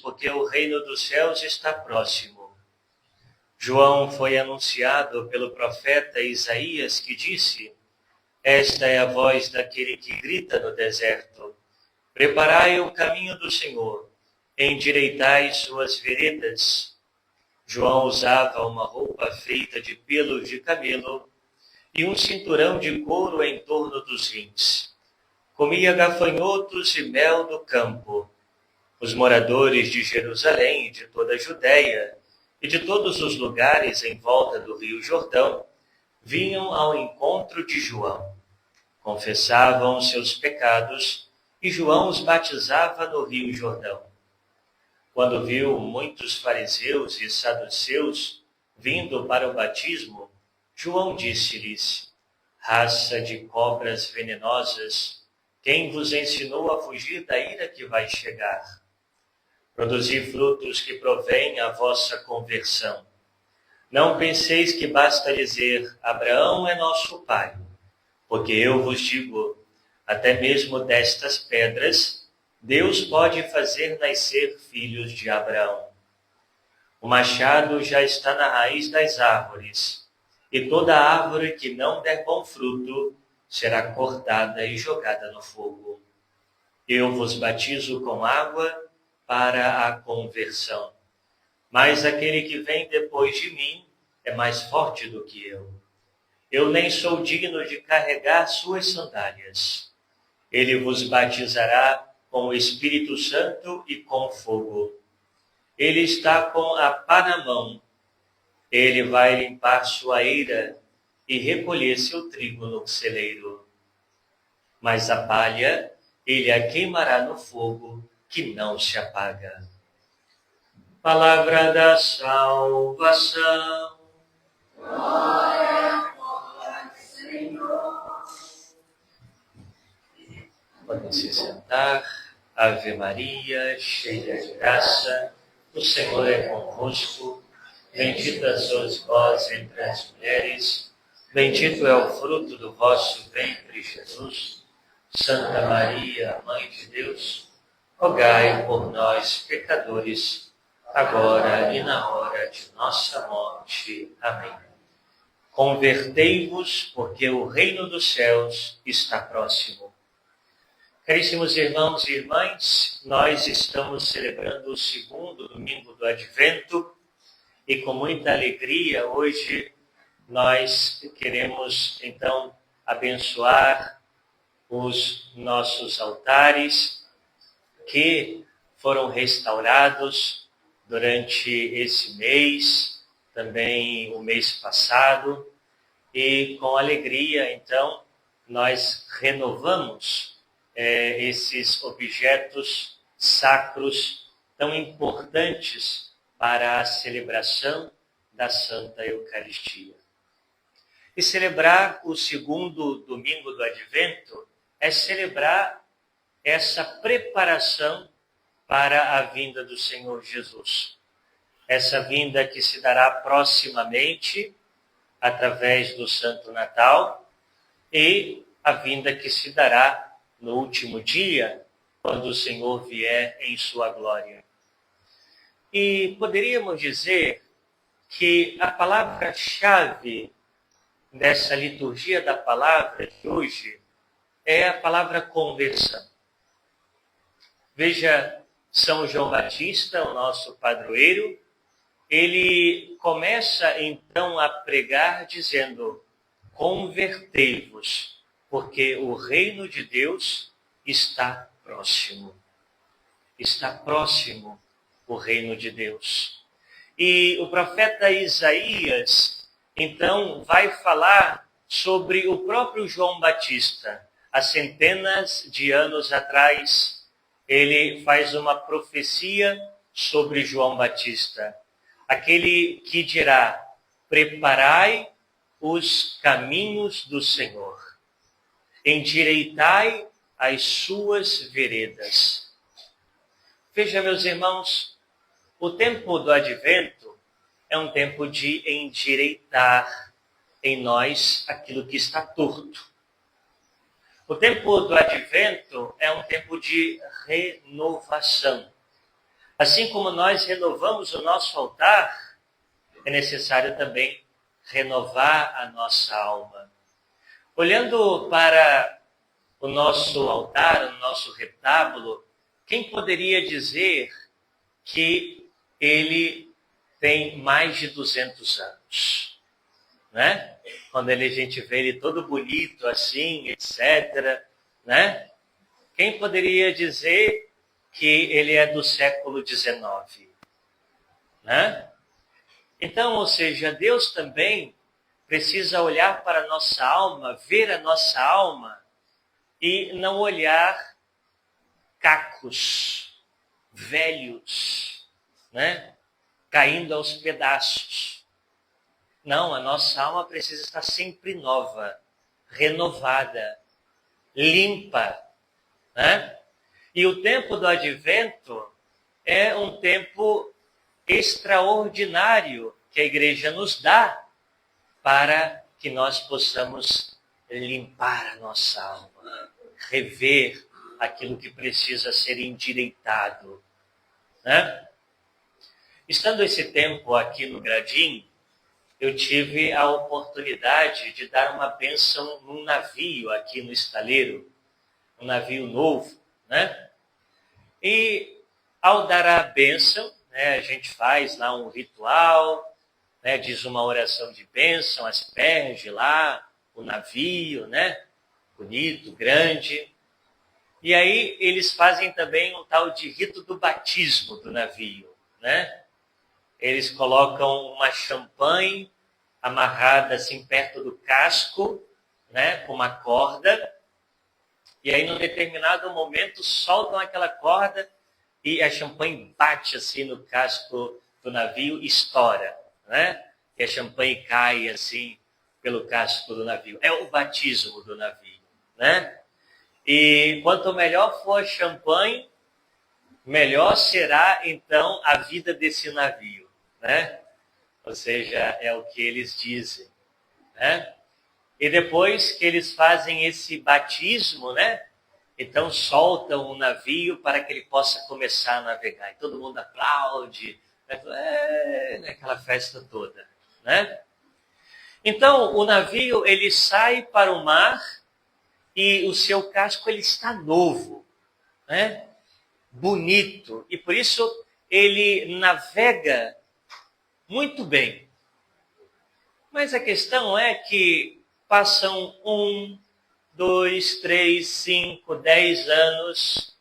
porque o reino dos céus está próximo. João foi anunciado pelo profeta Isaías, que disse: esta é a voz daquele que grita no deserto: preparai o caminho do Senhor, endireitai suas veredas. João usava uma roupa feita de pelos de camelo e um cinturão de couro em torno dos rins. Comia gafanhotos e mel do campo. Os moradores de Jerusalém e de toda a Judéia e de todos os lugares em volta do rio Jordão vinham ao encontro de João. Confessavam seus pecados e João os batizava no rio Jordão. Quando viu muitos fariseus e saduceus vindo para o batismo, João disse-lhes: raça de cobras venenosas, quem vos ensinou a fugir da ira que vai chegar? Produzi frutos que provêm a vossa conversão. Não penseis que basta dizer: Abraão é nosso pai, porque eu vos digo, até mesmo destas pedras, Deus pode fazer nascer filhos de Abraão. O machado já está na raiz das árvores, e toda árvore que não der bom fruto será cortada e jogada no fogo. Eu vos batizo com água para a conversão, mas aquele que vem depois de mim é mais forte do que eu. Eu nem sou digno de carregar suas sandálias. Ele vos batizará com o Espírito Santo e com fogo. Ele está com a pá na mão. Ele vai limpar sua eira e recolher seu trigo no celeiro. Mas a palha ele a queimará no fogo, que não se apaga. Palavra da salvação. Glória a vós, Senhor. Podem se sentar. Ave Maria, cheia de graça, o Senhor é convosco. Bendita sois vós entre as mulheres, bendito é o fruto do vosso ventre, Jesus. Santa Maria, Mãe de Deus, rogai por nós, pecadores, agora e na hora de nossa morte. Amém. Convertei-vos, porque o reino dos céus está próximo. Caríssimos irmãos e irmãs, nós estamos celebrando o segundo domingo do Advento e com muita alegria hoje nós queremos então abençoar os nossos altares que foram restaurados durante esse mês, também o mês passado, e com alegria então nós renovamos esses objetos sacros tão importantes para a celebração da Santa Eucaristia. E celebrar o segundo domingo do Advento é celebrar essa preparação para a vinda do Senhor Jesus. Essa vinda que se dará proximamente através do Santo Natal e a vinda que se dará no último dia, quando o Senhor vier em sua glória. E poderíamos dizer que a palavra-chave dessa liturgia da palavra de hoje é a palavra conversão. Veja, São João Batista, o nosso padroeiro, ele começa então a pregar dizendo: convertei-vos, porque o reino de Deus está próximo. Está próximo o reino de Deus. E o profeta Isaías, então, vai falar sobre o próprio João Batista. Há centenas de anos atrás, ele faz uma profecia sobre João Batista. Aquele que dirá: preparai os caminhos do Senhor, endireitai as suas veredas. Veja, meus irmãos, o tempo do Advento é um tempo de endireitar em nós aquilo que está torto. O tempo do Advento é um tempo de renovação. Assim como nós renovamos o nosso altar, é necessário também renovar a nossa alma. Olhando para o nosso altar, o nosso retábulo, quem poderia dizer que ele tem mais de 200 anos? Né? Quando a gente vê ele todo bonito assim, etc. Né? Quem poderia dizer que ele é do século XIX? Né? Então, ou seja, Deus também precisa olhar para a nossa alma, ver a nossa alma e não olhar cacos, velhos, né? Caindo aos pedaços. Não, a nossa alma precisa estar sempre nova, renovada, limpa, né? E o tempo do advento é um tempo extraordinário que a igreja nos dá para que nós possamos limpar a nossa alma, rever aquilo que precisa ser endireitado, né? Estando esse tempo aqui no Gradim, eu tive a oportunidade de dar uma bênção num navio aqui no estaleiro, um navio novo, né? E ao dar a bênção, né, a gente faz lá um ritual, né, diz uma oração de bênção, asperge lá o navio, né? Bonito, grande. E aí eles fazem também um tal de rito do batismo do navio, né? Eles colocam uma champanhe amarrada assim perto do casco, né, com uma corda, e aí num determinado momento soltam aquela corda e a champanhe bate assim no casco do navio e estoura, né? E a champanhe cai assim pelo casco do navio. É o batismo do navio, né? E quanto melhor for a champanhe, melhor será então a vida desse navio, né? Ou seja, é o que eles dizem, né? E depois que eles fazem esse batismo, né? Então soltam o navio para que ele possa começar a navegar. E todo mundo aplaude, né? Aquela festa toda, né? Então o navio ele sai para o mar e o seu casco ele está novo, né? Bonito, e por isso ele navega muito bem. Mas a questão é que passam 1, 2, 3, 5, 10 anos,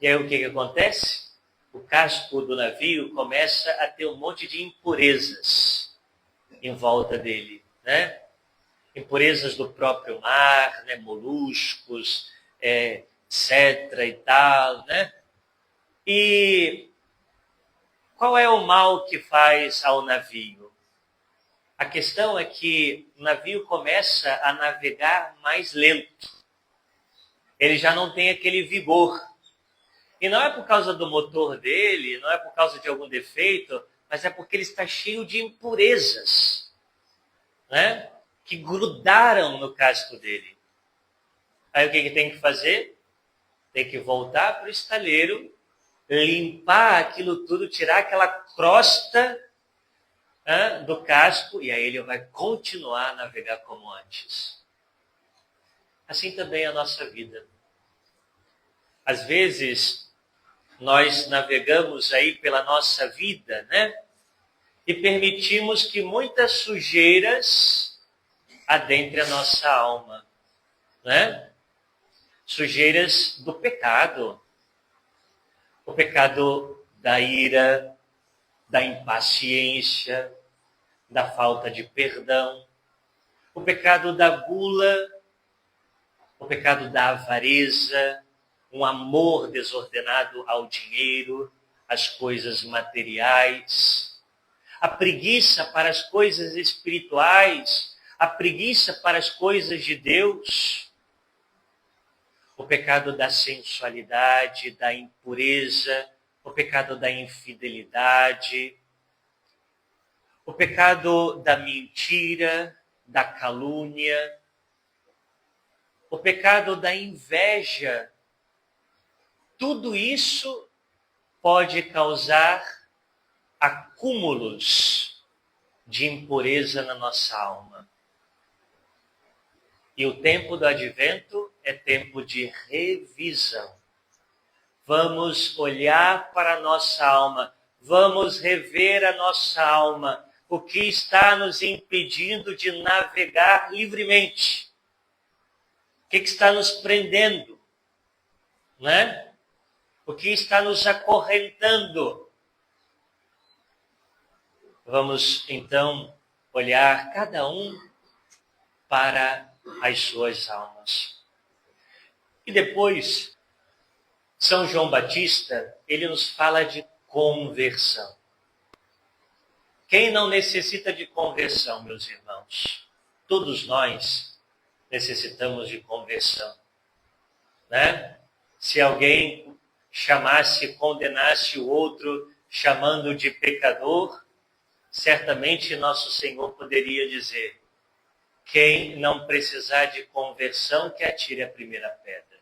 e aí o que acontece? O casco do navio começa a ter um monte de impurezas em volta dele, né? Impurezas do próprio mar, né? Moluscos, etc. e tal, né? E qual é o mal que faz ao navio? A questão é que o navio começa a navegar mais lento. Ele já não tem aquele vigor. E não é por causa do motor dele, não é por causa de algum defeito, mas é porque ele está cheio de impurezas, né? Que grudaram no casco dele. Aí o que tem que fazer? Tem que voltar para o estaleiro, limpar aquilo tudo, tirar aquela crosta do casco, e aí ele vai continuar a navegar como antes. Assim também é a nossa vida. Às vezes, nós navegamos aí pela nossa vida, né? E permitimos que muitas sujeiras adentrem a nossa alma, né? Sujeiras do pecado. O pecado da ira, da impaciência, da falta de perdão, o pecado da gula, o pecado da avareza, um amor desordenado ao dinheiro, às coisas materiais, a preguiça para as coisas espirituais, a preguiça para as coisas de Deus, o pecado da sensualidade, da impureza, o pecado da infidelidade, o pecado da mentira, da calúnia, o pecado da inveja. Tudo isso pode causar acúmulos de impureza na nossa alma. E o tempo do advento é tempo de revisão. Vamos olhar para a nossa alma, vamos rever a nossa alma, o que está nos impedindo de navegar livremente. O que está nos prendendo, né? O que está nos acorrentando. Vamos, então, olhar cada um para as suas almas. E depois, São João Batista, ele nos fala de conversão. Quem não necessita de conversão, meus irmãos? Todos nós necessitamos de conversão, né? Se alguém chamasse, condenasse o outro, chamando de pecador, certamente nosso Senhor poderia dizer: quem não precisar de conversão, que atire a primeira pedra.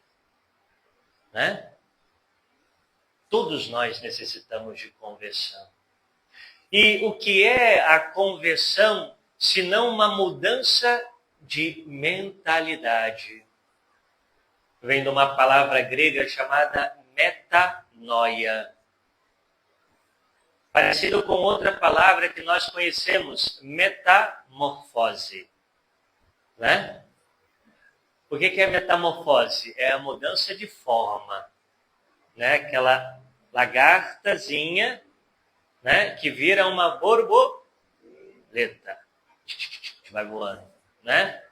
Né? Todos nós necessitamos de conversão. E o que é a conversão, se não uma mudança de mentalidade? Vem de uma palavra grega chamada metanoia. Parecido com outra palavra que nós conhecemos, metamorfose. Né? O que é metamorfose? É a mudança de forma. Né? Aquela lagartazinha, né? Que vira uma borboleta. Vai voando. Né?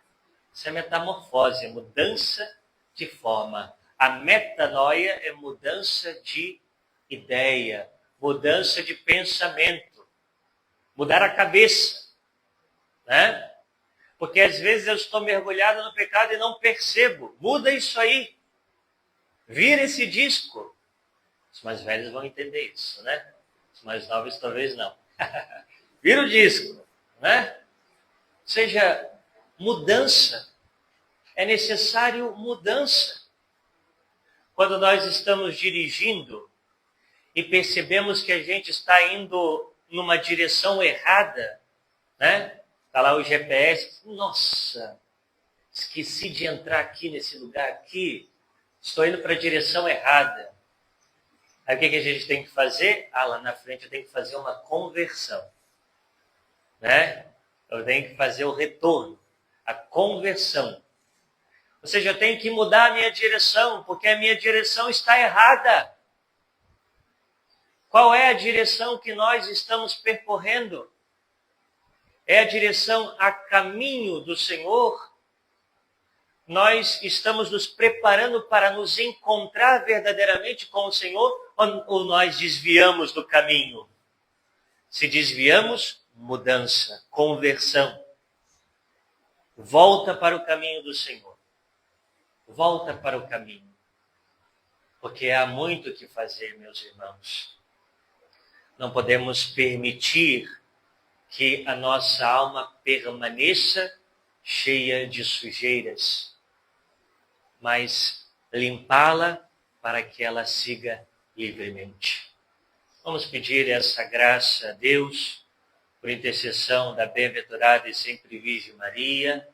Isso é metamorfose, é mudança de forma. A metanoia é mudança de ideia, mudança de pensamento, mudar a cabeça, né? Porque às vezes eu estou mergulhado no pecado e não percebo. Muda isso aí. Vira esse disco. Os mais velhos vão entender isso, né? Os mais novos talvez não. Vira o disco, né? Ou seja, mudança. É necessário mudança. Quando nós estamos dirigindo e percebemos que a gente está indo numa direção errada, né? Está lá o GPS, nossa, esqueci de entrar aqui nesse lugar aqui, estou indo para a direção errada. Aí o que a gente tem que fazer? Lá na frente eu tenho que fazer uma conversão. Né? Eu tenho que fazer o retorno, a conversão. Ou seja, eu tenho que mudar a minha direção, porque a minha direção está errada. Qual é a direção que nós estamos percorrendo? É a direção a caminho do Senhor? Nós estamos nos preparando para nos encontrar verdadeiramente com o Senhor ou nós desviamos do caminho? Se desviamos, mudança, conversão. Volta para o caminho do Senhor. Volta para o caminho. Porque há muito o que fazer, meus irmãos. Não podemos permitir que a nossa alma permaneça cheia de sujeiras, mas limpá-la para que ela siga livremente. Vamos pedir essa graça a Deus, por intercessão da bem-aventurada e sempre Virgem Maria,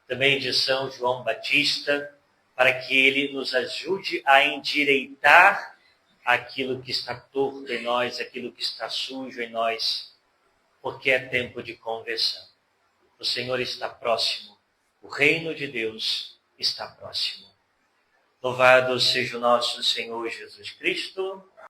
também de São João Batista, para que ele nos ajude a endireitar aquilo que está torto em nós, aquilo que está sujo em nós, porque é tempo de conversão. O Senhor está próximo, o reino de Deus está próximo. Louvado seja o nosso Senhor Jesus Cristo.